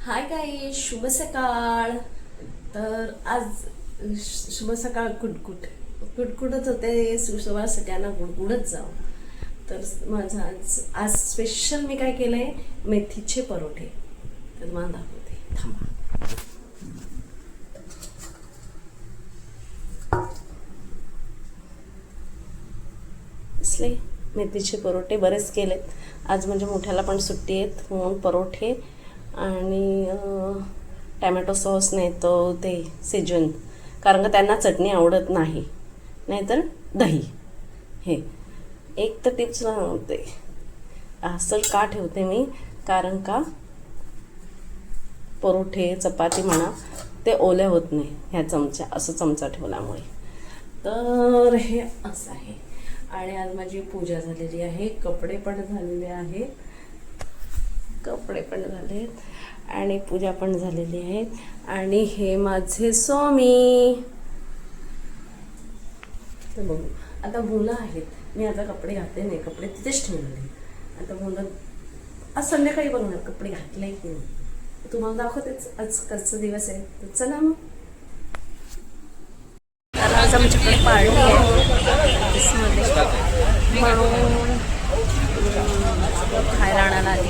Hi guys, शुभ सकाळ. तर आज शुभ सकाळ. कुटकुटच होते. सुशोभा सगळ्यांना गुडगुडत जाऊ. तर माझं आज स्पेशल मी काय केलंय, मेथीचे परोठे. तर मला दाखवते, थांबा. इसले मेथीचे परोठे बरेच केलेत आज, म्हणजे मोठ्याला पण सुट्टी आहेत म्हणून परोठे आणि टॅमॅटो सॉस नाही तर ते सेजन, कारण का त्यांना चटणी आवडत नाही, नाहीतर दही. हे एक तर टिप्स होते असं का ठेवते मी, कारण का परोठे चपाती म्हणा ते ओले होत नाही ह्या असं चमचा ठेवल्यामुळे. तर हे असं आहे. आणि आज माझी पूजा झालेली आहे, कपडे पण झालेले आहेत, आणि पूजा पण झालेली आहे. आणि हे माझे स्वामी. तर बघू आता मुलं आहेत, मी आता कपडे घातले नाही, कपडे तिथेच ठेवले. आता मुलं आज संध्याकाळी बघणार कपडे घातले की नाही, तुम्हाला दाखवतेच. आज कच्चा दिवस आहे, तर चला मग. तर आज आमच्याकडे पार्टी आहे ऑफिसमध्ये, म्हणून खायला आणायला आली.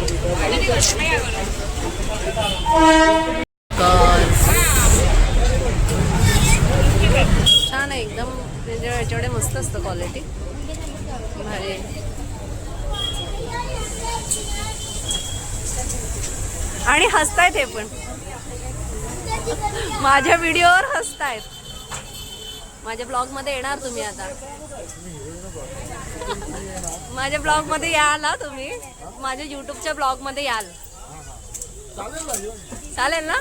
छान आहे एकदम, याच्याकडे मस्त असतं क्वालिटी, भारी. आणि हसतायत हे पण, माझ्या व्हिडिओवर हसतायत. माझ्या ब्लॉग मध्ये येणार तुम्ही आता, माझ्या ब्लॉग मध्ये याल ना तुम्ही, माझ्या युट्यूबच्या ब्लॉग मध्ये याल. चालेल ना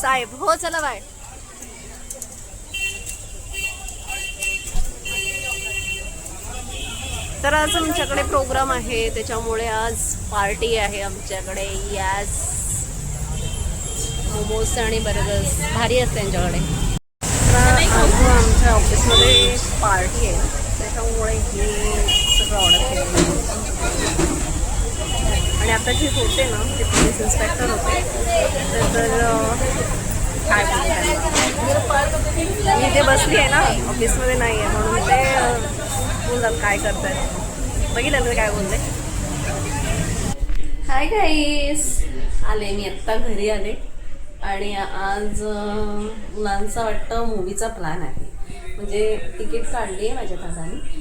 साहेब? हो चला बाय. तर आज आमच्याकडे प्रोग्राम आहे, त्याच्यामुळे आज पार्टी आहे आमच्याकडे. यस, मोमोज आणि बर्गर्स भारी असते त्यांच्याकडे. आमच्या ऑफिसमध्ये पार्टी आहे, त्याच्यामुळे हे सगळं ऑर्डर केलं. आणि आता जे होते ना ते पोलीस इन्स्पेक्टर होते, तर काय मी ते बसली आहे ना ऑफिसमध्ये नाही आहे, म्हणून ते बोलतात काय करतात. बघितलं तर काय बोलते. हाय गाईस, आले मी आत्ता घरी आले. आणि आज मुलांचा वाटतं मूवीचा प्लॅन आहे, म्हणजे तिकीट काढली आहे माझ्या दादाने.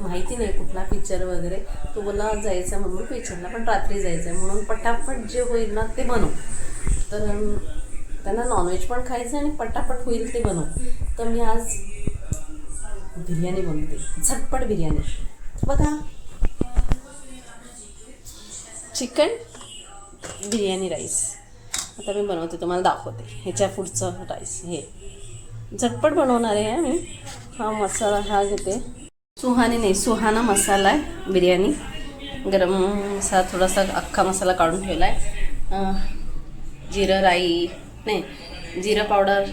माहिती नाही कुठला पिक्चर वगैरे, तो बोला जायचं म्हणून पिक्चरला, पण रात्री जायचं आहे म्हणून पटापट जे होईल ना ते बनव. तर त्यांना नॉनव्हेज पण खायचं आणि पटापट होईल ते बनव. तर मी आज बिर्याणी बनवते, झटपट बिर्याणी. बघा, चिकन बिर्याणी राईस आता मी बनवते, तुम्हाला दाखवते. ह्याच्या पुढचं राईस हे झटपट बनवणार आहे मी. हा मसाला हा घेते, सुहाना मसाला आहे बिर्याणी. गरम मसाला थोडासा अख्खा मसाला काढून ठेवला आहे. जिरं राई नाही, जिरं पावडर,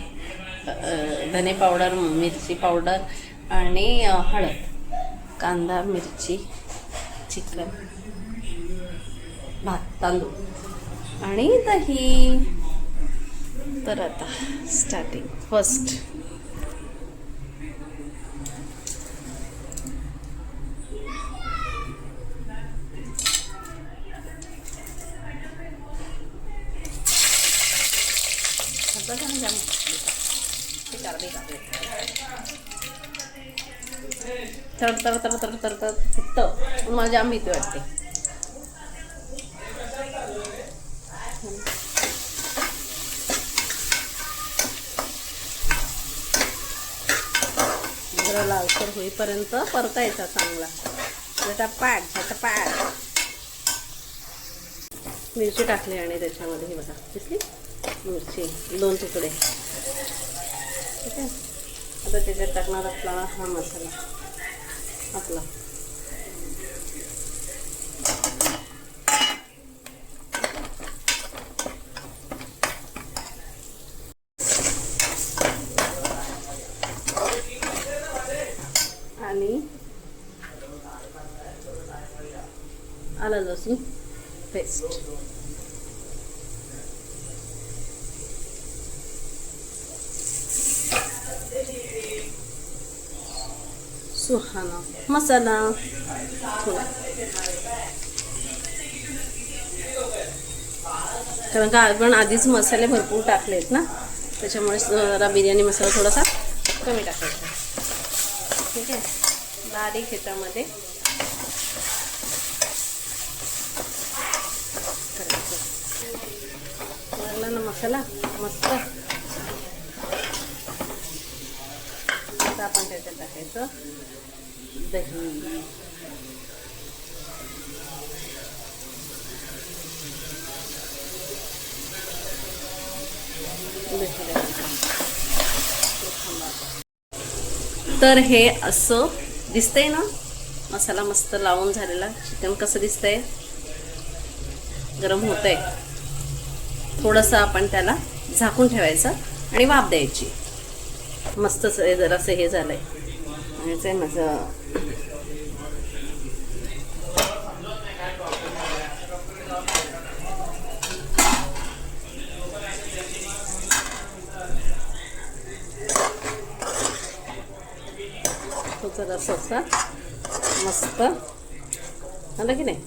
धने पावडर, मिरची पावडर आणि हळद, कांदा, मिरची, चिकन, भात, तांदूळ आणि दही. तर आता स्टार्टिंग फर्स्ट तर फक्त मला जाम भीती वाटते. जरा लालसर होईपर्यंत परतायचा चांगला. झटपट मिरची टाकली आणि त्याच्यामध्ये हे बघा दिसली मिरची 2 तुकडे. ठीक आहे, आता त्याच्यात टाकणार आपला हा मसाला आपला. आणि आलं लसूण पेस्ट. सुहाना मसाला थोडा, कारण का आपण आधीच मसाले भरपूर टाकलेत ना, त्याच्यामुळे जरा बिर्याणी मसाला थोडासा कमी टाकायचा. ठीक आहे, बारीक ह्याच्यामध्ये करायचं. लागला ना मसाला मस्त. आता आपण त्याच्यात टाकायचं दही. तर हे असं दिसतंय ना, मसाला मस्त लावून झालेला. चिकन कसं दिसतंय, गरम होतंय. थोडंसं आपण त्याला झाकून ठेवायचं आणि वाफ द्यायची. मस्तच जरासं हे झालंय आणि ते माझं जरासं असं मस्त झालं की नाही,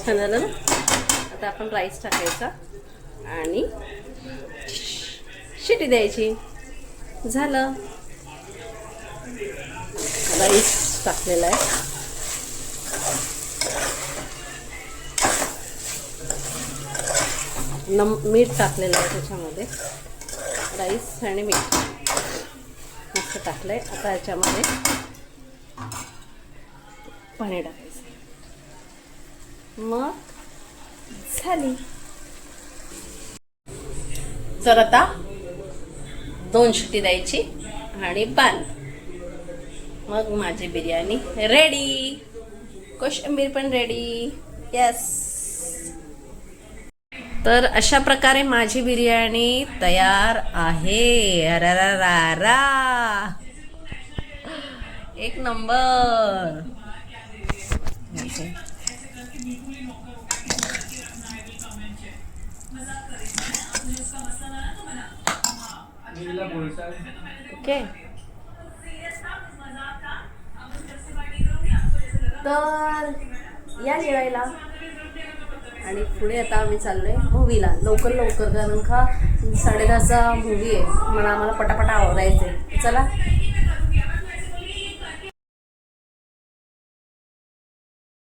छान झालं ना. आता आपण राईस टाकायचा आणि शिटी द्यायची. झालं, राईस टाकलेला आहे. मीठ टाकलेलं आहे त्याच्यामध्ये, राईस आणि मीठ मस्त टाकलंय. आता याच्यामध्ये पाणी टाकायचं, मग झाली. तर आता 2 शिटी द्यायची आणि बंद. मग माझी बिर्याणी रेडी. कोशिंबीर पण रेडी. यस. तर अशा प्रकारे माझी बिर्याणी तयार आहे. अरारारा, एक नंबर. ओके, तर या जेवायला. आणि पुढे आता आम्ही चाललोय मूवीला लवकर, कारण का 10:30चा मूवी आहे. आम्हाला पटापटा आवरायचंय. चला.